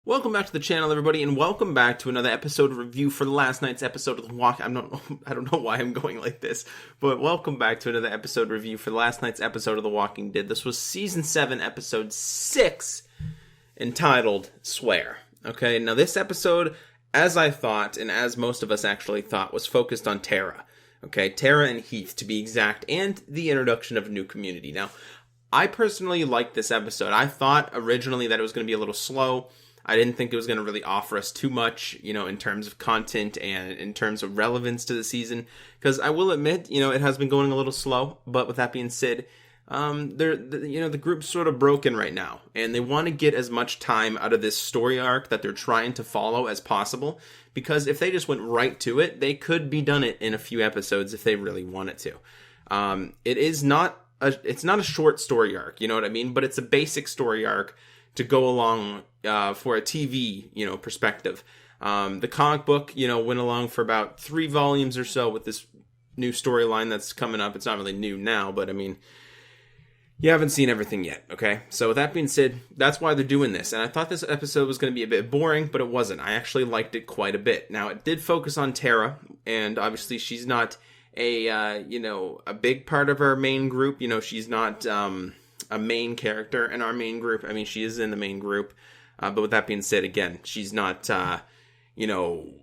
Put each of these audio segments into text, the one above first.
Welcome back to the channel, everybody, and welcome back to another episode review for last night's episode of The Walk. I don't know why I'm going like this, but welcome back to another episode review for last night's episode of The Walking Dead. This was Season 7, Episode 6, entitled Swear. Okay, now this episode, as I thought, and as most of us actually thought, was focused on Tara. Okay, Tara and Heath, to be exact, and the introduction of a new community. Now, I personally liked this episode. I thought originally that it was going to be a little slow. I didn't think it was going to really offer us too much, in terms of content and in terms of relevance to the season. Because I will admit, it has been going a little slow. But with that being said, the group's sort of broken right now. And they want to get as much time out of this story arc that they're trying to follow as possible. Because if they just went right to it, they could be done it in a few episodes if they really wanted to. It's not a short story arc, you know what I mean? But it's a basic story arc to go along for a TV, perspective. The comic book, went along for about 3 volumes or so with this new storyline that's coming up. It's not really new now, but I mean, you haven't seen everything yet, okay? So with that being said, that's why they're doing this. And I thought this episode was going to be a bit boring, but it wasn't. I actually liked it quite a bit. Now, it did focus on Tara, and obviously she's not a big part of our main group. She's not a main character in our main group. I mean, she is in the main group. But with that being said, again, she's not,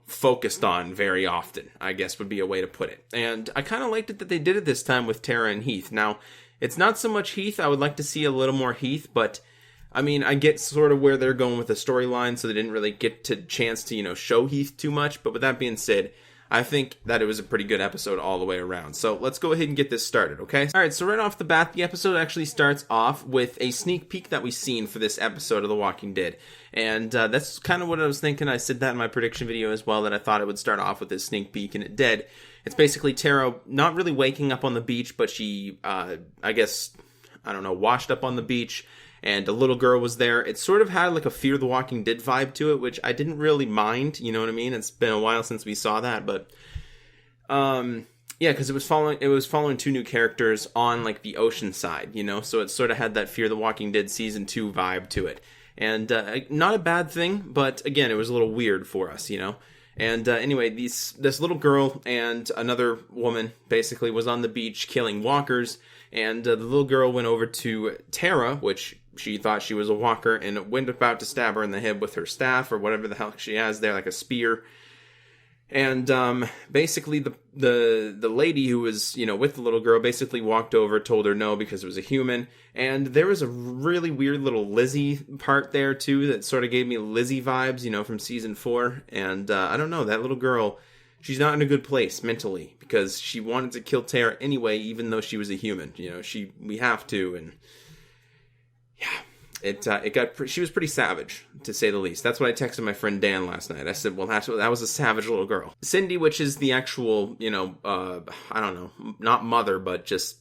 focused on very often, I guess would be a way to put it. And I kind of liked it that they did it this time with Tara and Heath. Now, it's not so much Heath. I would like to see a little more Heath, but I mean, I get sort of where they're going with the storyline, so they didn't really get to chance to, show Heath too much. But with that being said, I think that it was a pretty good episode all the way around. So let's go ahead and get this started, okay? All right, so right off the bat, the episode actually starts off with a sneak peek that we've seen for this episode of The Walking Dead. And that's kind of what I was thinking. I said that in my prediction video as well, that I thought it would start off with this sneak peek, and it did. It's basically Tara not really waking up on the beach, but she, washed up on the beach, and a little girl was there. It sort of had like a Fear the Walking Dead vibe to it, which I didn't really mind, you know what I mean? It's been a while since we saw that, but because it was following 2 new characters on like the ocean side, so it sort of had that Fear the Walking Dead season 2 vibe to it. And not a bad thing, but again, it was a little weird for us, And anyway, this little girl and another woman basically was on the beach killing walkers, and the little girl went over to Tara, which she thought she was a walker, and went about to stab her in the head with her staff, or whatever the hell she has there, like a spear. And basically the lady who was, with the little girl basically walked over, told her no because it was a human. And there was a really weird little Lizzie part there too that sort of gave me Lizzie vibes, from season 4. And I don't know, that little girl, she's not in a good place mentally because she wanted to kill Tara anyway, even though she was a human. We have to, and yeah. She was pretty savage, to say the least. That's what I texted my friend Dan last night. I said, well, that was a savage little girl. Cindy, which is the actual, I don't know, not mother, but just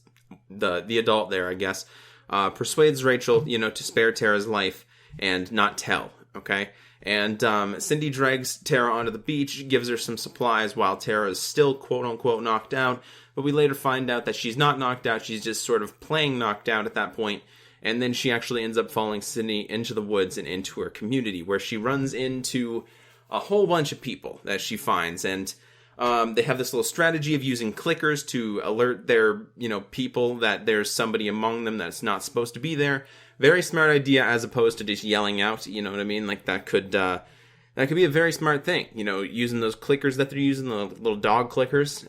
the adult there, I guess, persuades Rachel, to spare Tara's life and not tell, okay? And Cindy drags Tara onto the beach, gives her some supplies while Tara is still, quote-unquote, knocked out. But we later find out that she's not knocked out. She's just sort of playing knocked out at that point. And then she actually ends up following Cindy into the woods and into her community, where she runs into a whole bunch of people that she finds. And they have this little strategy of using clickers to alert their, people that there's somebody among them that's not supposed to be there. Very smart idea, as opposed to just yelling out, you know what I mean? Like, that could be a very smart thing, using those clickers that they're using, the little dog clickers.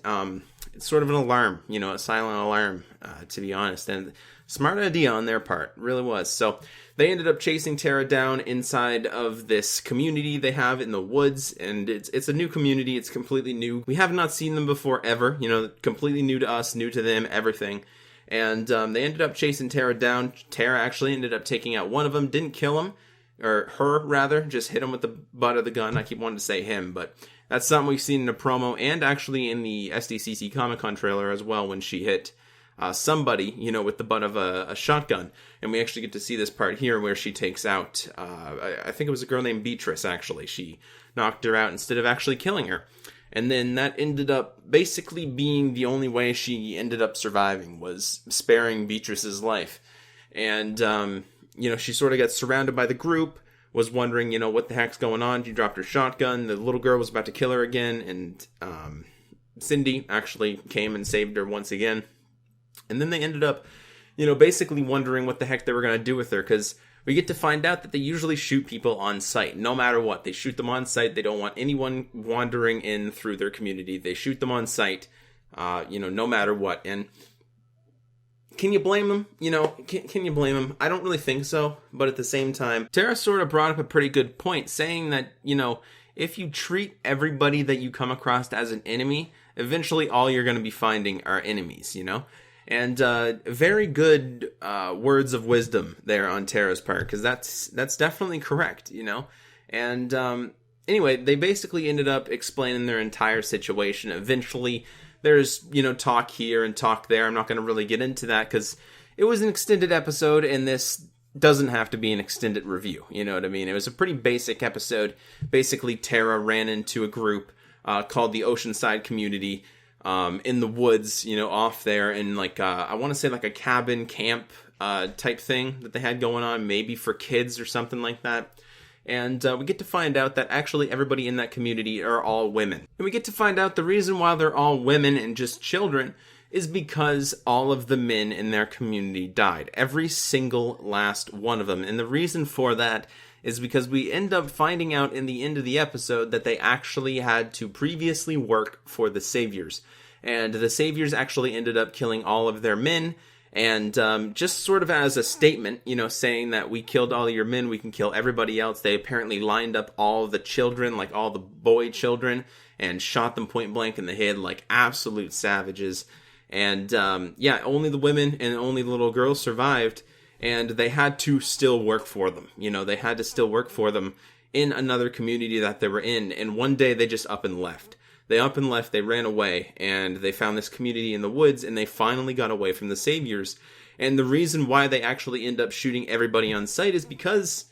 It's sort of an alarm, a silent alarm, to be honest. And smart idea on their part, really was. So they ended up chasing Tara down inside of this community they have in the woods, and it's a new community. It's completely new. We have not seen them before ever, completely new to us, new to them, everything. And they ended up chasing Tara down. Tara actually ended up taking out one of them, didn't kill him, or her rather, just hit him with the butt of the gun. I keep wanting to say him, but that's something we've seen in a promo and actually in the SDCC Comic-Con trailer as well, when she hit somebody, with the butt of a shotgun. And we actually get to see this part here where she takes out, I think it was a girl named Beatrice, actually. She knocked her out instead of actually killing her. And then that ended up basically being the only way she ended up surviving, was sparing Beatrice's life. And, she sort of got surrounded by the group, was wondering, what the heck's going on. She dropped her shotgun. The little girl was about to kill her again, and Cindy actually came and saved her once again. And then they ended up, basically wondering what the heck they were going to do with her, because we get to find out that they usually shoot people on sight, no matter what. They shoot them on sight. They don't want anyone wandering in through their community. They shoot them on sight, no matter what. And can you blame them? Can you blame them? I don't really think so. But at the same time, Tara sort of brought up a pretty good point, saying that, if you treat everybody that you come across as an enemy, eventually all you're going to be finding are enemies, And very good words of wisdom there on Tara's part, because that's definitely correct, And anyway, they basically ended up explaining their entire situation. Eventually, there's, talk here and talk there. I'm not going to really get into that because it was an extended episode, and this doesn't have to be an extended review. You know what I mean? It was a pretty basic episode. Basically, Tara ran into a group called the Oceanside Community in the woods, off there in I want to say a cabin camp type thing that they had going on, maybe for kids or something like that. And we get to find out that actually everybody in that community are all women. And we get to find out the reason why they're all women and just children is because all of the men in their community died. Every single last one of them. And the reason for that is because we end up finding out in the end of the episode that they actually had to previously work for the Saviors. And the Saviors actually ended up killing all of their men. And just sort of as a statement, saying that we killed all of your men, we can kill everybody else. They apparently lined up all the children, all the boy children, and shot them point blank in the head like absolute savages. And only the women and only the little girls survived. And they had to still work for them. They had to still work for them in another community that they were in. And one day they just up and left. They up and left, they ran away, and they found this community in the woods, and they finally got away from the Saviors. And the reason why they actually end up shooting everybody on sight is because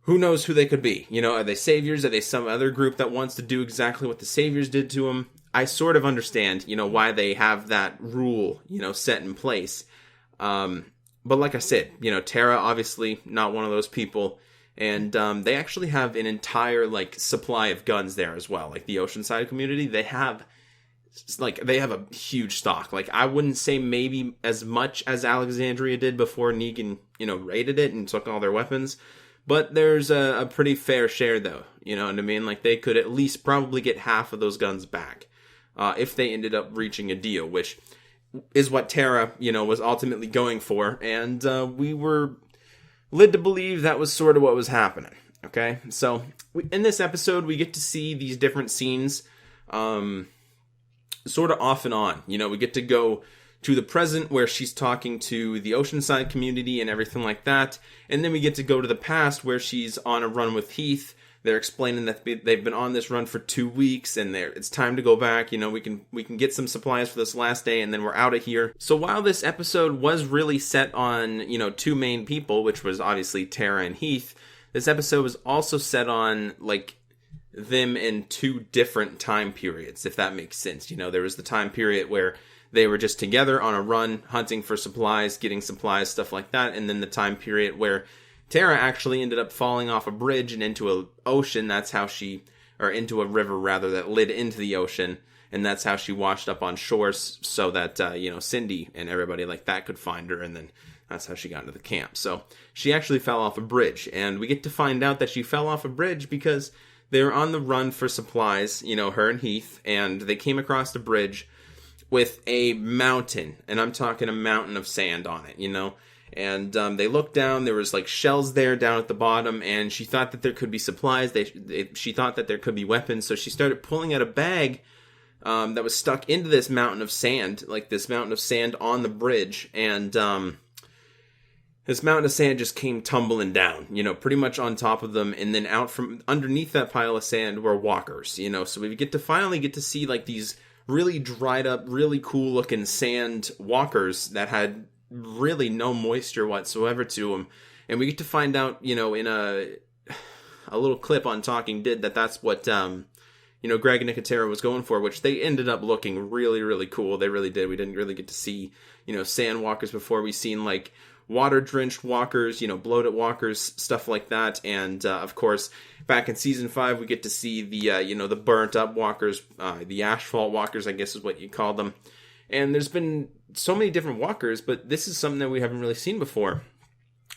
who knows who they could be? Are they Saviors? Are they some other group that wants to do exactly what the Saviors did to them? I sort of understand, why they have that rule, set in place. But like I said, Tara, obviously not one of those people. And they actually have an entire supply of guns there as well. The Oceanside community, they have a huge stock. I wouldn't say maybe as much as Alexandria did before Negan, raided it and took all their weapons. But there's a pretty fair share though. You know what I mean? They could at least probably get half of those guns back if they ended up reaching a deal, which is what Tara, was ultimately going for. And we were led to believe that was sort of what was happening. Okay, so in this episode, we get to see these different scenes sort of off and on. We get to go to the present where she's talking to the Oceanside community and everything like that. And then we get to go to the past where she's on a run with Heath. They're explaining that they've been on this run for 2 weeks and it's time to go back. We can get some supplies for this last day and then we're out of here. So while this episode was really set on, two main people, which was obviously Tara and Heath, this episode was also set on them in 2 different time periods, if that makes sense. There was the time period where they were just together on a run, hunting for supplies, getting supplies, stuff like that. And then the time period where Tara actually ended up falling off a bridge and into an ocean. That's how or into a river rather, that led into the ocean. And that's how she washed up on shore so that, Cindy and everybody like that could find her. And then that's how she got into the camp. So she actually fell off a bridge. And we get to find out that she fell off a bridge because they were on the run for supplies, her and Heath. And they came across the bridge with a mountain. And I'm talking a mountain of sand on it, And they looked down, there was shells there down at the bottom, and she thought that there could be supplies, she thought that there could be weapons, so she started pulling out a bag that was stuck into this mountain of sand, this mountain of sand on the bridge, and this mountain of sand just came tumbling down, pretty much on top of them, and then out from underneath that pile of sand were walkers, so we finally get to see these really dried up, really cool looking sand walkers that had really no moisture whatsoever to them. And we get to find out, in a little clip on Talking Dead that's what, Greg and Nicotero was going for, which they ended up looking really, really cool. They really did. We didn't really get to see, sand walkers before. We seen water-drenched walkers, bloated walkers, stuff like that. And, of course, back in Season 5, we get to see the burnt-up walkers, the asphalt walkers, I guess is what you call them. And there's been so many different walkers, but this is something that we haven't really seen before.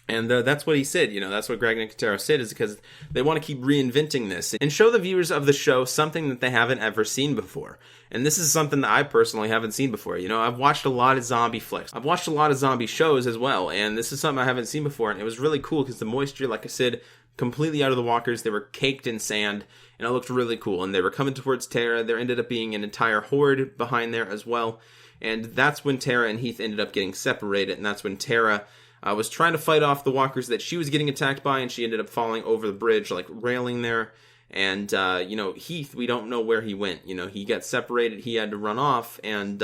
And that's what he said, that's what Greg Nicotero said, is because they want to keep reinventing this and show the viewers of the show something that they haven't ever seen before. And this is something that I personally haven't seen before. I've watched a lot of zombie flicks. I've watched a lot of zombie shows as well, and this is something I haven't seen before. And it was really cool because the moisture, like I said, completely out of the walkers. They were caked in sand, and it looked really cool. And they were coming towards Tara. There ended up being an entire horde behind there as well. And that's when Tara and Heath ended up getting separated, and that's when Tara was trying to fight off the walkers that she was getting attacked by, and she ended up falling over the bridge, like railing there. And, Heath, we don't know where he went. He got separated, he had to run off, and,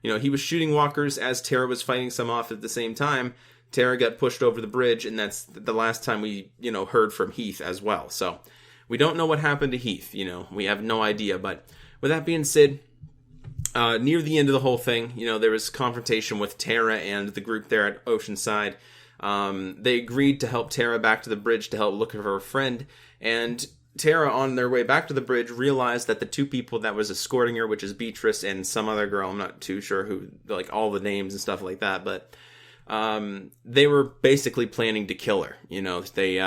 he was shooting walkers as Tara was fighting some off at the same time. Tara got pushed over the bridge, and that's the last time we, heard from Heath as well. So, we don't know what happened to Heath, we have no idea. But with that being said, near the end of the whole thing, there was confrontation with Tara and the group there at Oceanside. They agreed to help Tara back to the bridge to help look for her friend, and Tara, on their way back to the bridge, realized that the two people that was escorting her, which is Beatrice and some other girl, I'm not too sure who, like all the names and stuff like that, but they were basically planning to kill her. They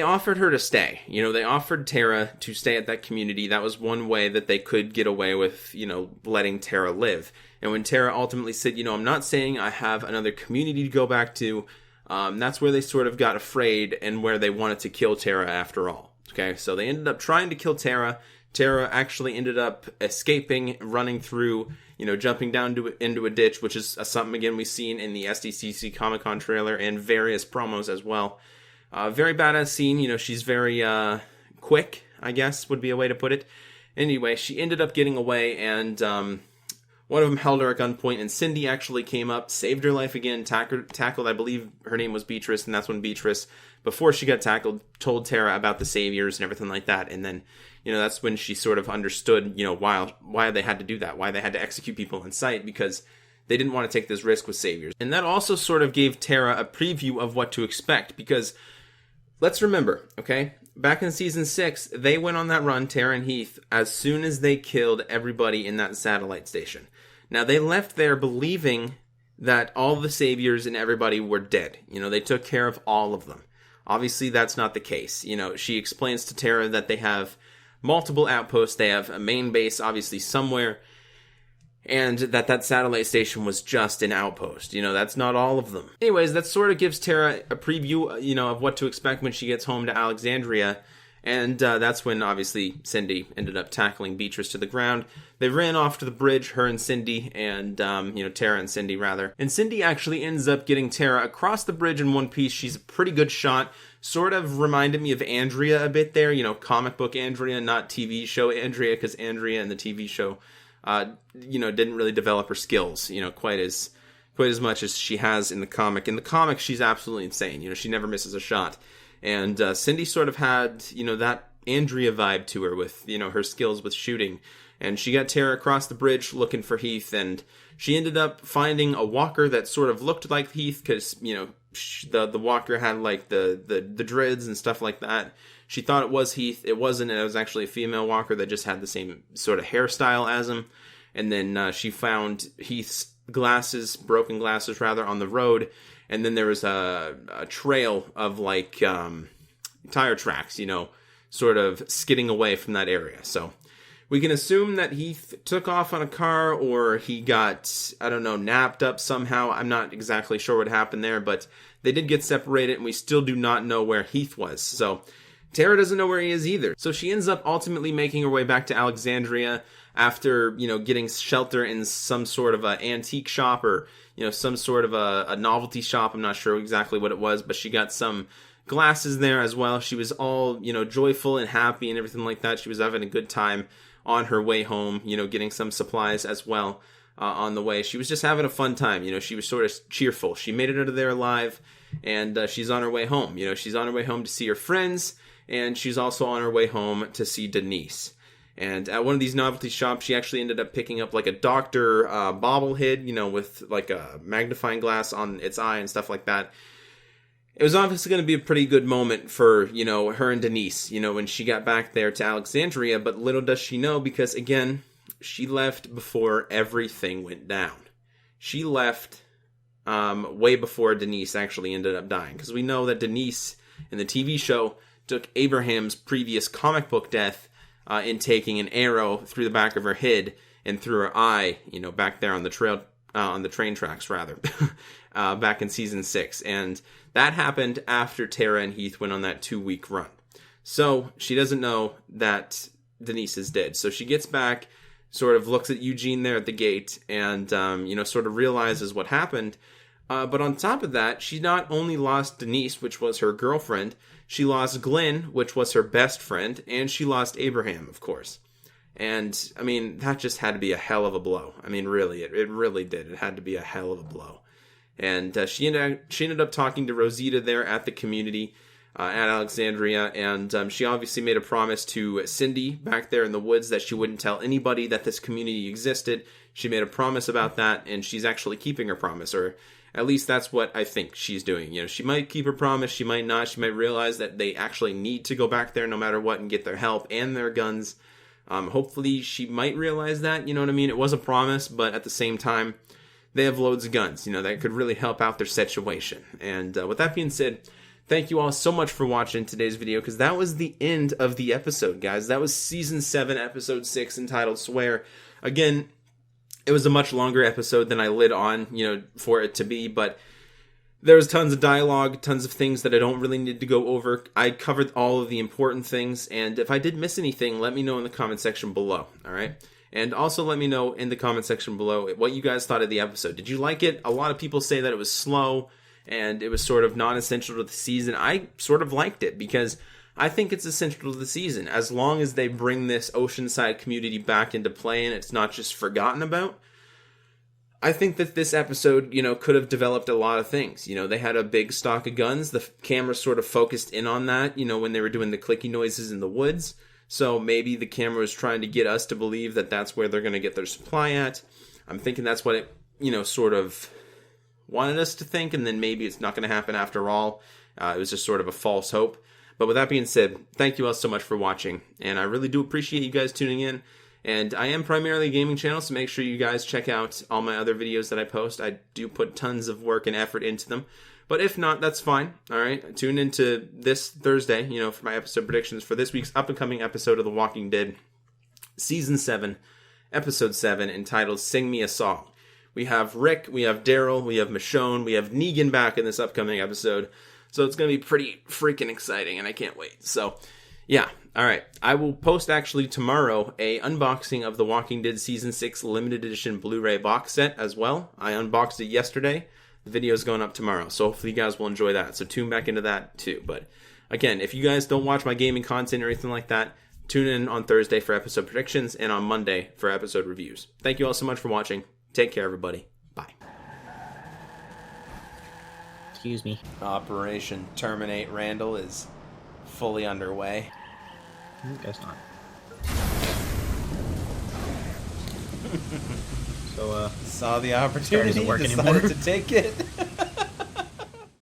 offered her to stay. They offered Tara to stay at that community. That was one way that they could get away with, letting Tara live. And when Tara ultimately said, I'm not saying I have another community to go back to, that's where they sort of got afraid and where they wanted to kill Tara after all. Okay, so they ended up trying to kill Tara. Tara actually ended up escaping, running through, jumping down into a ditch, which is something, again, we've seen in the SDCC Comic-Con trailer and various promos as well. Very badass scene. She's very quick, I guess, would be a way to put it. Anyway, she ended up getting away, and one of them held her at gunpoint, and Cindy actually came up, saved her life again, tackled, I believe her name was Beatrice, and that's when Beatrice, before she got tackled, told Tara about the Saviors and everything like that. And then, that's when she sort of understood, why they had to do that, why they had to execute people on sight, because they didn't want to take this risk with Saviors. And that also sort of gave Tara a preview of what to expect, because let's remember, okay, back in Season 6, they went on that run, Tara and Heath, as soon as they killed everybody in that satellite station. Now, they left there believing that all the Saviors and everybody were dead. They took care of all of them. Obviously, that's not the case. She explains to Tara that they have multiple outposts. They have a main base, obviously, somewhere, and that satellite station was just an outpost. That's not all of them. Anyways, that sort of gives Tara a preview, of what to expect when she gets home to Alexandria. And that's when, obviously, Cindy ended up tackling Beatrice to the ground. They ran off to the bridge, her and Cindy, and, Tara and Cindy, rather. And Cindy actually ends up getting Tara across the bridge in one piece. She's a pretty good shot. Sort of reminded me of Andrea a bit there. Comic book Andrea, not TV show Andrea, because Andrea in the TV show, didn't really develop her skills, quite as much as she has in the comic. In the comic, she's absolutely insane. She never misses a shot. And Cindy sort of had, that Andrea vibe to her with, her skills with shooting. And she got Tara across the bridge looking for Heath, and she ended up finding a walker that sort of looked like Heath, because, the walker had, like, the dreads and stuff like that. She thought it was Heath. It wasn't. It was actually a female walker that just had the same sort of hairstyle as him. And then she found Heath's broken glasses, on the road. And then there was a trail of, like, tire tracks, sort of skidding away from that area. So we can assume that Heath took off on a car, or he got, napped up somehow. I'm not exactly sure what happened there, but they did get separated, and we still do not know where Heath was. So Tara doesn't know where he is either. So she ends up ultimately making her way back to Alexandria after, getting shelter in some sort of an antique shop, or, some sort of a novelty shop. I'm not sure exactly what it was, but she got some glasses there as well. She was all, joyful and happy and everything like that. She was having a good time on her way home, getting some supplies as well on the way. She was just having a fun time. She was sort of cheerful. She made it out of there alive, and she's on her way home. She's on her way home to see her friends, and she's also on her way home to see Denise. And at one of these novelty shops, she actually ended up picking up like a doctor bobblehead, you know, with like a magnifying glass on its eye and stuff like that. It was obviously going to be a pretty good moment for, you know, her and Denise, you know, when she got back there to Alexandria. But little does she know, because again, she left before everything went down. She left way before Denise actually ended up dying. Because we know that Denise in the TV show took Abraham's previous comic book death in taking an arrow through the back of her head and through her eye, you know, back there on the train tracks, rather, back in season 6. And that happened after Tara and Heath went on that 2-week run. So she doesn't know that Denise is dead. So she gets back, sort of looks at Eugene there at the gate, and, you know, sort of realizes what happened. But on top of that, she not only lost Denise, which was her girlfriend, she lost Glenn, which was her best friend, and she lost Abraham, of course. And, I mean, that just had to be a hell of a blow. I mean, really, it really did. It had to be a hell of a blow. And she ended up talking to Rosita there at the community at Alexandria, and she obviously made a promise to Cindy back there in the woods that she wouldn't tell anybody that this community existed. She made a promise about that, and she's actually keeping her promise, or at least that's what I think she's doing. You know, she might keep her promise, she might not. She might realize that they actually need to go back there no matter what and get their help and their guns. Hopefully she might realize that, you know what I mean? It was a promise, but at the same time, they have loads of guns, you know, that could really help out their situation. And with that being said, thank you all so much for watching today's video, because that was the end of the episode, guys. That was Season 7, Episode 6, entitled Swear. Again, it was a much longer episode than I lit on, you know, for it to be, but there was tons of dialogue, tons of things that I don't really need to go over. I covered all of the important things, and if I did miss anything, let me know in the comment section below, alright? And also let me know in the comment section below what you guys thought of the episode. Did you like it? A lot of people say that it was slow, and it was sort of non-essential to the season. I sort of liked it, because I think it's essential to the season. As long as they bring this Oceanside community back into play and it's not just forgotten about, I think that this episode, you know, could have developed a lot of things. You know, they had a big stock of guns. The camera sort of focused in on that, you know, when they were doing the clicky noises in the woods. So maybe the camera was trying to get us to believe that that's where they're going to get their supply at. I'm thinking that's what it, you know, sort of wanted us to think, and then maybe it's not going to happen after all. It was just sort of a false hope. But with that being said, thank you all so much for watching, and I really do appreciate you guys tuning in. And I am primarily a gaming channel, so make sure you guys check out all my other videos that I post. I do put tons of work and effort into them. But if not, that's fine. Alright, tune into this Thursday, you know, for my episode predictions for this week's up-and-coming episode of The Walking Dead, Season 7, Episode 7, entitled Sing Me a Song. We have Rick, we have Daryl, we have Michonne, we have Negan back in this upcoming episode. So it's going to be pretty freaking exciting, and I can't wait. So, yeah. Alright, I will post actually tomorrow a unboxing of The Walking Dead Season 6 Limited Edition Blu-ray box set as well. I unboxed it yesterday. The video is going up tomorrow, so hopefully you guys will enjoy that. So tune back into that too. But again, if you guys don't watch my gaming content or anything like that, tune in on Thursday for episode predictions and on Monday for episode reviews. Thank you all so much for watching. Take care, everybody. Bye. Excuse me. Operation Terminate Randall is fully underway. I guess not. So, saw the opportunity, work decided anymore. to take it.